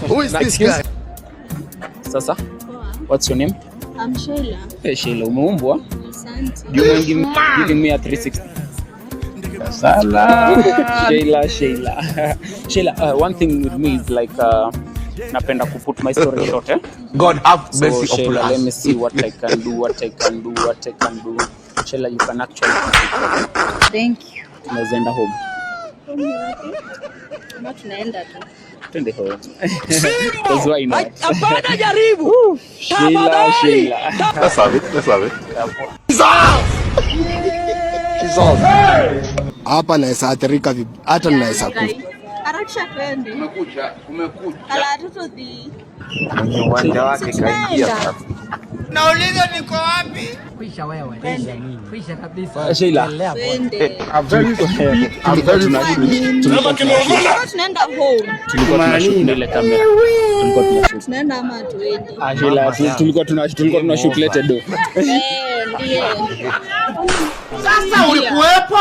Who is this guy? Sasa, what's your name? I'm Sheila. Hey Sheila, umeumbwa? Asante. Do you mind giving me a 360? Sala. Sheila, one thing with me is like napenda to put my story short, eh? God have mercy so, Sheila, upon us. let me see what I can do. Sheila, you can actually do it. Thank you. Tunaenda home. Kama tunaenda tu. Twende home. That's why not. Hapana jaribu. Sheila. Let's have it. Hapa naweza athirika vipi? Hata naweza kufa. Harakisha twende. Umekuja. Ala watoto di. Kwenye uwanja wake kaingia sasa. Nauliza niko wapi? Kwisha wewe. Kwisha kabisa. Sheila. Twende. I'm very stupid. Tunaenda home. Tulikuwa tunashoot ile kamera. Tunaenda ama tuende. Sheila, tulikuwa tunashoot lete do. Ndiye. Sasa ulikuwepo?